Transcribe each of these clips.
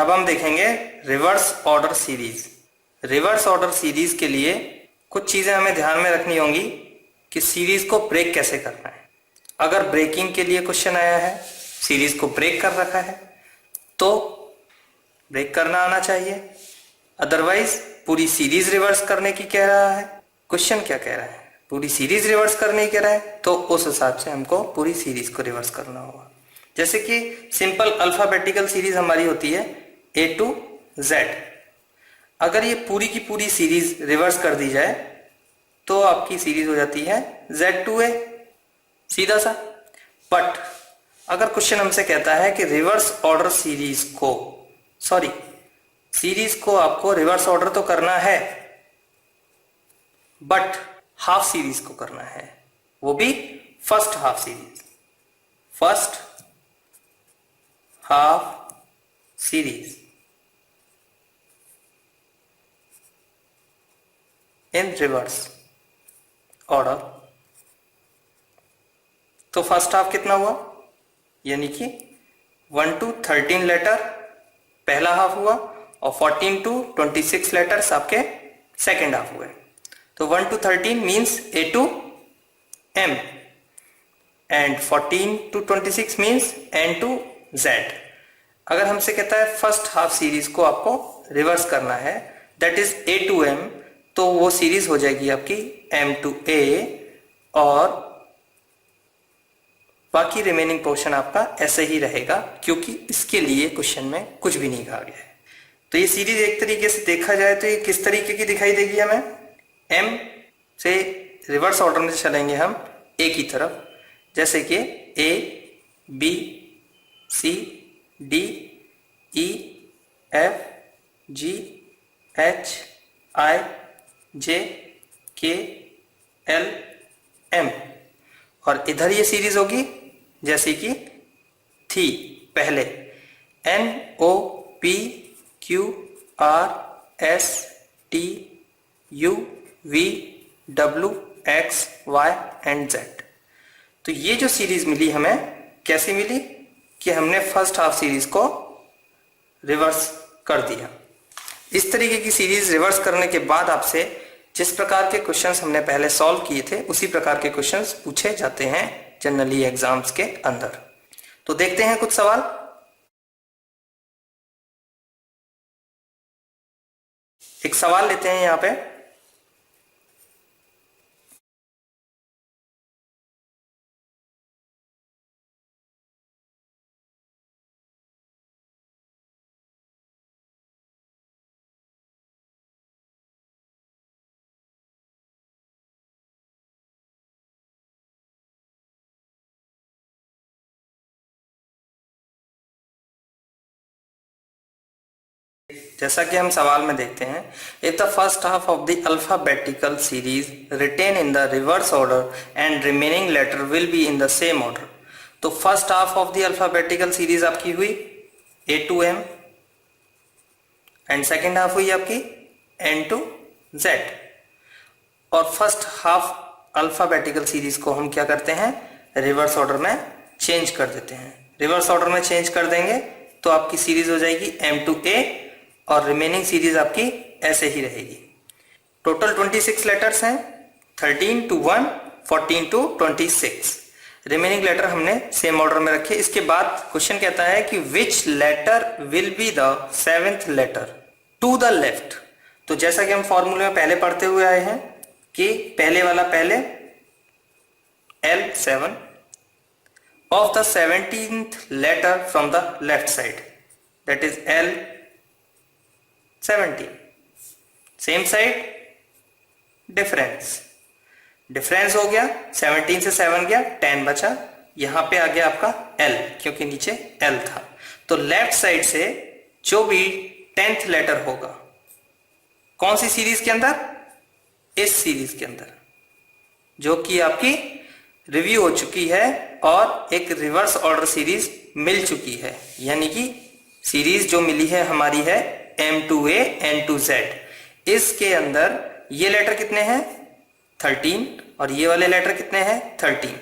अब हम देखेंगे reverse order series. Reverse order series के लिए कुछ चीजें हमें ध्यान में रखनी होंगी कि सीरीज को ब्रेक कैसे करना है। अगर ब्रेकिंग के लिए क्वेश्चन आया है, सीरीज को ब्रेक कर रखा है, तो ब्रेक करना आना चाहिए। अदरवाइज पूरी सीरीज रिवर्स करने की कह रहा है, क्वेश्चन क्या कह रहा है, पूरी सीरीज रिवर्स करने की कह रहा है, तो उस हिसाब से हमको पूरी सीरीज को रिवर्स करना होगा। जैसे कि सिंपल अल्फाबेटिकल सीरीज हमारी होती है A to Z। अगर ये पूरी की पूरी सीरीज रिवर्स कर दी जाए तो आपकी सीरीज हो जाती है Z to A, सीधा सा। बट अगर क्वेश्चन हमसे कहता है कि रिवर्स ऑर्डर सीरीज को, सॉरी सीरीज को आपको रिवर्स ऑर्डर तो करना है बट हाफ सीरीज को करना है, वो भी first half series, first half series in reverse order. तो फर्स्ट हाफ कितना हुआ, यानी कि 1 to 13 लेटर पहला हाफ हुआ और 14 to 26 लेटर्स आपके सेकेंड हाफ हुए। तो 1 to 13 means A to M and 14 to 26 means N to Z। अगर हमसे कहता है फर्स्ट हाफ सीरीज को आपको रिवर्स करना है, that is A to M, तो वो सीरीज हो जाएगी आपकी M to A और बाकी रिमेनिंग पोर्शन आपका ऐसे ही रहेगा, क्योंकि इसके लिए क्वेश्चन में कुछ भी नहीं कहा गया है। तो ये सीरीज एक तरीके से देखा जाए तो ये किस तरीके की दिखाई देगी हमें, M से रिवर्स ऑर्डर में चलेंगे हम A की तरफ, जैसे कि A B C D E F G H I J K L M। और इधर ये सीरीज होगी जैसे कि थी पहले N O P Q R S T U V W X Y and Z। तो ये जो सीरीज मिली हमें कैसी मिली कि हमने फर्स्ट हाफ सीरीज को रिवर्स कर दिया। इस तरीके की सीरीज रिवर्स करने के बाद आपसे जिस प्रकार के क्वेश्चंस हमने पहले सॉल्व किए थे उसी प्रकार के क्वेश्चंस पूछे जाते हैं जनरली एग्जाम्स के अंदर। तो देखते हैं कुछ सवाल। एक सवाल लेते हैं यहां पे, जैसा कि हम सवाल में देखते हैं, if the first half of the alphabetical series written in the reverse order and remaining letter will be in the same order. तो first half of the alphabetical series आपकी हुई A to M and second half हुई आपकी N to Z। और first half alphabetical series को हम क्या करते हैं, रिवर्स ऑर्डर में चेंज कर देते हैं। रिवर्स ऑर्डर में चेंज कर देंगे तो आपकी सीरीज हो जाएगी M to A और रिमेनिंग सीरीज आपकी ऐसे ही रहेगी। टोटल 26 लेटर्स हैं, 13 to 1, 14 to 26। रिमेनिंग लेटर हमने सेम ऑर्डर में रखे। इसके बाद क्वेश्चन कहता है कि which letter will be the 7th letter to the left. तो जैसा कि हम फॉर्मूले में पहले पढ़ते हुए आए हैं कि पहले वाला पहले L7 of the 17th letter from the left side, that is L17। Same side difference, difference हो गया, 17 से 7 गया, 10 बचा, यहां पे आ गया आपका L क्योंकि नीचे L था। तो लेफ्ट साइड से जो भी 10th लेटर होगा कौन सी सीरीज के अंदर, इस सीरीज के अंदर, जो कि आपकी रिव्यू हो चुकी है और एक रिवर्स ऑर्डर सीरीज मिल चुकी है, यानी कि सीरीज जो मिली है हमारी है M to A N to Z। इसके अंदर ये लेटर कितने हैं 13 और ये वाले लेटर कितने हैं 13।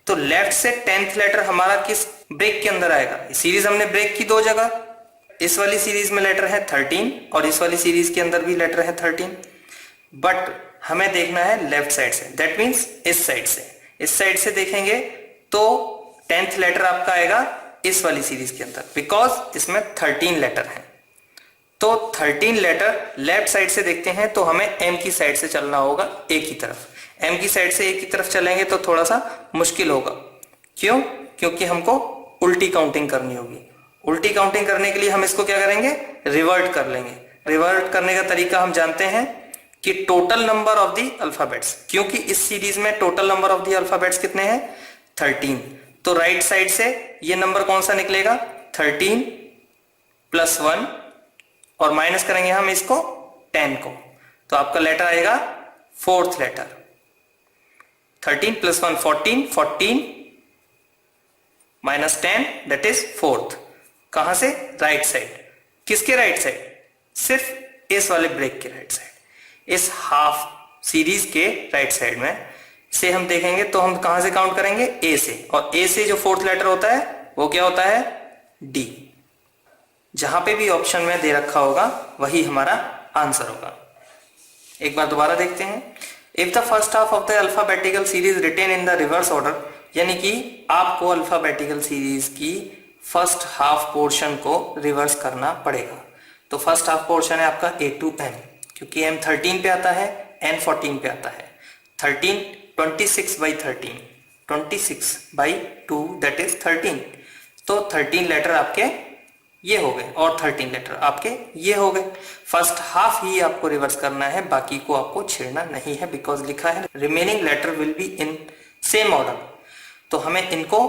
तो लेफ्ट से 10th लेटर हमारा किस ब्रेक के अंदर आएगा, सीरीज हमने ब्रेक की दो जगह, इस वाली सीरीज में लेटर है 13 और इस वाली सीरीज के अंदर भी लेटर है 13, बट हमें देखना है लेफ्ट साइड से, दैट मीन्स इस साइड से। इस साइड से देखेंगे तो 10th लेटर आपका आएगा इस वाली सीरीज के अंदर, बिकॉज इसमें 13 लेटर हैं। तो 13 लेटर लेफ्ट साइड से देखते हैं तो हमें एम की साइड से चलना होगा ए की तरफ। एम की साइड से ए की तरफ चलेंगे तो थोड़ा सा मुश्किल होगा। क्यों? क्योंकि हमको उल्टी काउंटिंग करनी होगी। उल्टी काउंटिंग करने के लिए हम इसको क्या करेंगे, रिवर्ट कर लेंगे। रिवर्ट करने का तरीका हम जानते हैं कि total number of the alphabets, क्योंकि इस सीरीज में total number of the alphabets कितने हैं 13, तो राइट साइड से ये नंबर कौन सा निकलेगा 13 प्लस 1 और माइनस करेंगे हम इसको 10 को, तो आपका लेटर आएगा 4th letter. 13 plus 1 14, 14 minus 10 that is 4th। कहां से? Right side. किसके राइट साइड? सिर्फ इस वाले ब्रेक के राइट साइड, इस हाफ सीरीज के राइट साइड में से हम देखेंगे तो हम कहां से काउंट करेंगे, ए से, और ए से जो 4th लेटर होता है वो क्या होता है डी। जहां पे भी ऑप्शन में दे रखा होगा वही हमारा आंसर होगा। एक बार दोबारा देखते हैं। If the first half of the alphabetical series written in the reverse order, यानी कि आपको अल्फाबेटिकल सीरीज की फर्स्ट हाफ पोर्शन को रिवर्स करना पड़ेगा। तो फर्स्ट हाफ पोर्शन है आपका ए टू एम, क्योंकि एम 13 पे आता है, एन 14 पे आता है। 13 26/13, 26/2 दैट इज 13। तो 13 लेटर आपके ये हो गए और 13 लेटर आपके ये हो गए। फर्स्ट हाफ ही आपको रिवर्स करना है, बाकी को आपको छेड़ना नहीं है, बिकॉज लिखा है remaining letter will be in same order. तो हमें इनको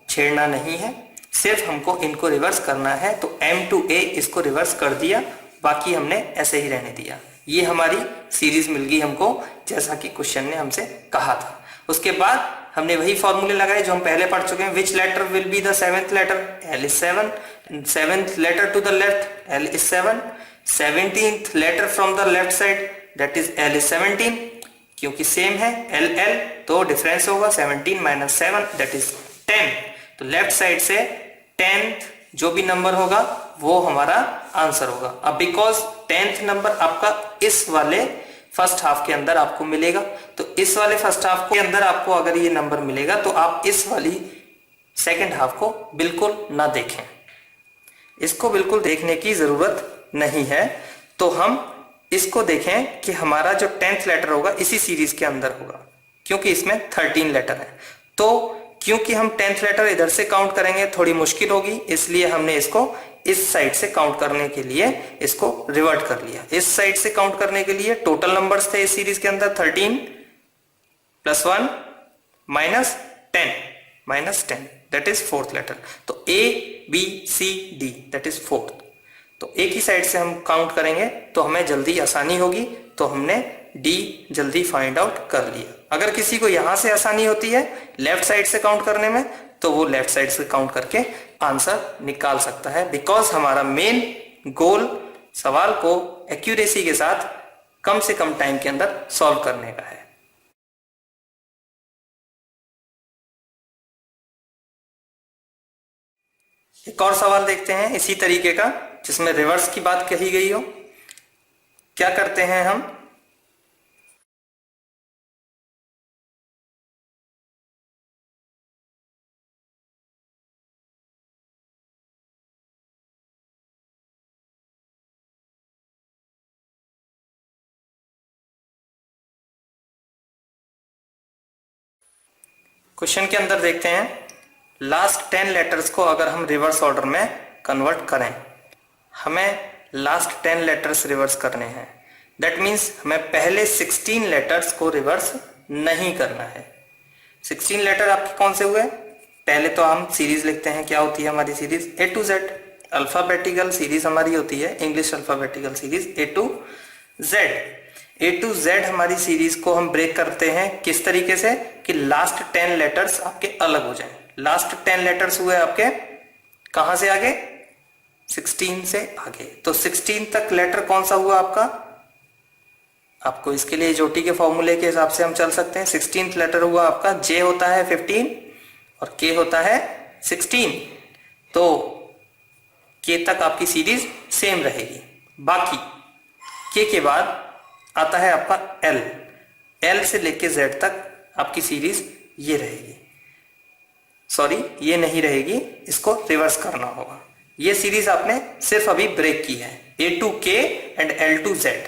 छेड़ना नहीं है, सिर्फ हमको इनको रिवर्स करना है। तो M to A इसको रिवर्स कर दिया, बाकी हमने ऐसे ही रहने दिया। ये हमारी सीरीज मिल गई हमको, जैसा कि क्वेश्चन ने हमसे कहा था। उसके बाद हमने वही फॉर्मूले लगाए जो हम पहले पढ़ चुके हैं। Which letter will be the 7th letter, L is 7, 7th letter to the left, L is 7, 17th letter from the left side that is L is 17, क्योंकि सेम है L L तो डिफरेंस होगा 17 माइनस 7 दैट इज 10। तो left side से 10th जो भी number होगा वो हमारा आंसर होगा। अब बिकॉज 10th नंबर आपका इस वाले फर्स्ट हाफ के अंदर आपको मिलेगा, तो इस वाले फर्स्ट हाफ के अंदर आपको अगर ये नंबर मिलेगा तो आप इस वाली सेकंड हाफ को बिल्कुल ना देखें, इसको बिल्कुल देखने की जरूरत नहीं है। तो हम इसको देखें कि हमारा जो 10th लेटर होगा इसी सीरीज के अंदर होगा, क्योंकि इसमें 13 लेटर है। तो क्योंकि हम 10th लेटर इधर से काउंट करेंगे थोड़ी मुश्किल होगी, इसलिए हमने इसको इस साइड से काउंट करने के लिए इसको रिवर्ट कर लिया। इस साइड से काउंट करने के लिए टोटल नंबर्स थे इस सीरीज के अंदर 13 plus 1 minus 10 that is 4th letter. तो A B C D that is 4th। तो एक ही साइड से हम काउंट करेंगे तो हमें जल्दी आसानी होगी, तो हमने D जल्दी फाइंड आउट कर लिया। अगर किसी को यहां से आसानी होती है लेफ्ट साइड से काउंट करने में, तो वो लेफ्ट साइड से काउंट करके आंसर निकाल सकता है, बिकॉज हमारा मेन गोल सवाल को एक्यूरेसी के साथ कम से कम टाइम के अंदर सॉल्व करने का है। एक और सवाल देखते हैं इसी तरीके का, जिसमें रिवर्स की बात कही गई हो। क्या करते हैं हम, क्वेश्चन के अंदर देखते हैं लास्ट 10 लेटर्स को अगर हम रिवर्स ऑर्डर में कन्वर्ट करें, हमें लास्ट 10 लेटर्स रिवर्स करने हैं। दैट मीन्स हमें पहले 16 लेटर्स को रिवर्स नहीं करना है। 16 लेटर आपके कौन से हुए? पहले तो हम सीरीज लिखते हैं, क्या होती है हमारी series A to Z। Alphabetical series हमारी होती है English alphabetical series A to Z। A to Z हमारी सीरीज को हम ब्रेक करते हैं किस तरीके से कि लास्ट 10 लेटर्स आपके अलग हो जाएं। लास्ट 10 लेटर्स हुए आपके कहां से आगे, 16 से आगे। तो 16 तक लेटर कौन सा हुआ आपका, आपको इसके लिए जोटी के फॉर्मूले के हिसाब से हम चल सकते हैं। 16th लेटर हुआ आपका, J होता है 15 और K होता है 16। तो के तक आपकी सीरीज सेम रहेगी। बाकी के बाद आता है आपका एल, एल से लेके जेड तक आपकी सीरीज ये रहेगी, सॉरी ये नहीं रहेगी, इसको रिवर्स करना होगा। ये सीरीज आपने सिर्फ अभी ब्रेक की है, ए टू के एंड एल टू जेड।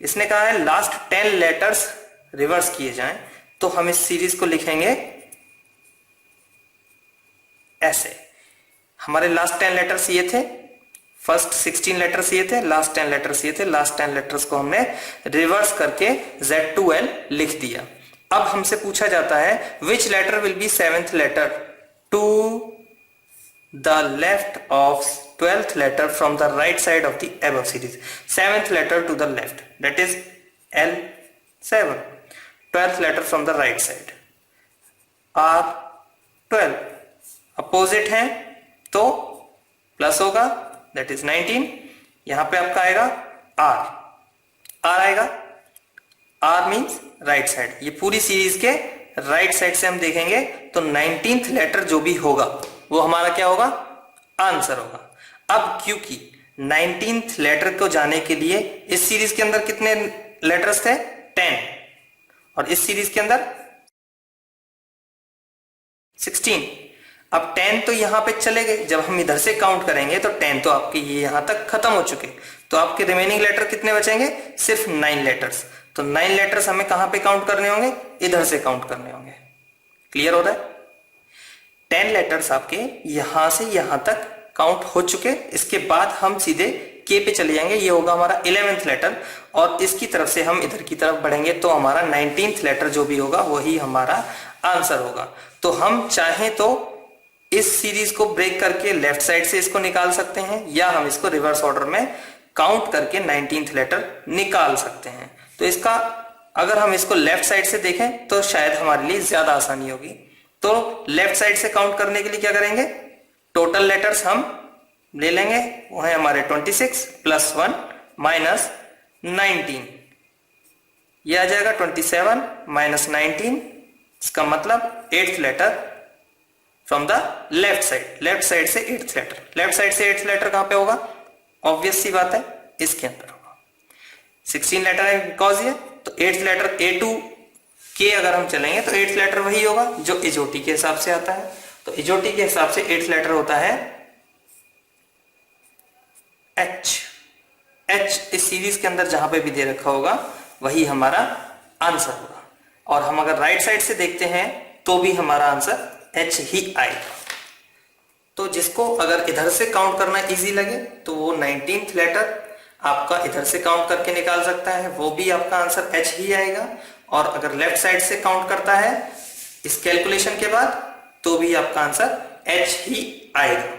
इसने कहा है लास्ट 10 लेटर्स रिवर्स किए जाएं, तो हम इस सीरीज को लिखेंगे ऐसे। हमारे लास्ट 10 लेटर्स ये थे, फर्स्ट 16 लेटर्स ये थे, लास्ट 10 लेटर्स ये थे। लास्ट 10 लेटर्स को हमने रिवर्स करके Z2L लिख दिया। अब हमसे पूछा जाता है which letter will be 7th letter to the left of 12th letter from the right side of the above series. 7th letter to the left, that is L7. 12th letter from the right side, R12. Opposite है तो plus होगा, that is 19. यहां पे आपका आएगा R आएगा, R means right side. ये पूरी सीरीज के राइट साइड से हम देखेंगे तो 19th लेटर जो भी होगा वो हमारा क्या होगा, आंसर होगा। अब क्योंकि 19th लेटर को जाने के लिए इस सीरीज के अंदर कितने लेटर्स थे, 10, और इस सीरीज के अंदर 16। अब 10 तो यहां पे चले गए, जब हम इधर से काउंट करेंगे तो 10 तो आपके ये यहां तक खत्म हो चुके, तो आपके रिमेनिंग लेटर कितने बचेंगे, सिर्फ 9 लेटर्स। तो 9 लेटर्स हमें कहां पे काउंट करने होंगे, इधर से काउंट करने होंगे। क्लियर हो रहा है? 10 लेटर्स आपके यहां से यहां तक काउंट हो चुके। इसके बाद हम सीधे के पे चले जाएंगे, ये होगा हमारा 11th लेटर, और इसकी तरफ से हम इधर की तरफ बढ़ेंगे तो हमारा 19th लेटर जो भी होगा वही हमारा आंसर होगा। तो हम चाहें तो इस सीरीज को ब्रेक करके लेफ्ट साइड से इसको निकाल सकते हैं, या हम इसको रिवर्स ऑर्डर में काउंट करके 19th लेटर निकाल सकते हैं। तो इसका अगर हम इसको लेफ्ट साइड से देखें तो शायद हमारे लिए ज्यादा आसानी होगी। तो लेफ्ट साइड से काउंट करने के लिए क्या करेंगे, टोटल लेटर्स हम ले लेंगे, वो है हमारे 26 प्लस 1 माइनस 19, ये आ जाएगा 27 माइनस 19। इसका मतलब 8th letter from the left side, left side से 8th लेटर। लेफ्ट साइड से 8th लेटर कहां पे होगा, ऑब्वियस सी बात है इसके अंदर होगा। 16 लेटर है बिकॉज ये, तो 8th लेटर ए टू के अगर हम चलेंगे तो 8th लेटर वही होगा जो इजोटी के हिसाब से आता है। तो इजोटी के हिसाब से 8th लेटर होता है H। H इस सीरीज के अंदर जहां पे भी दे रखा होगा वही हमारा आंसर होगा। और हम अगर राइट साइड से देखते हैं तो भी हमारा आंसर H ही आएगा। तो जिसको अगर इधर से काउंट करना इजी लगे तो वो 19th लेटर आपका इधर से काउंट करके निकाल सकता है, वो भी आपका आंसर H ही आएगा। और अगर लेफ्ट साइड से काउंट करता है इस कैलकुलेशन के बाद तो भी आपका आंसर H ही आएगा।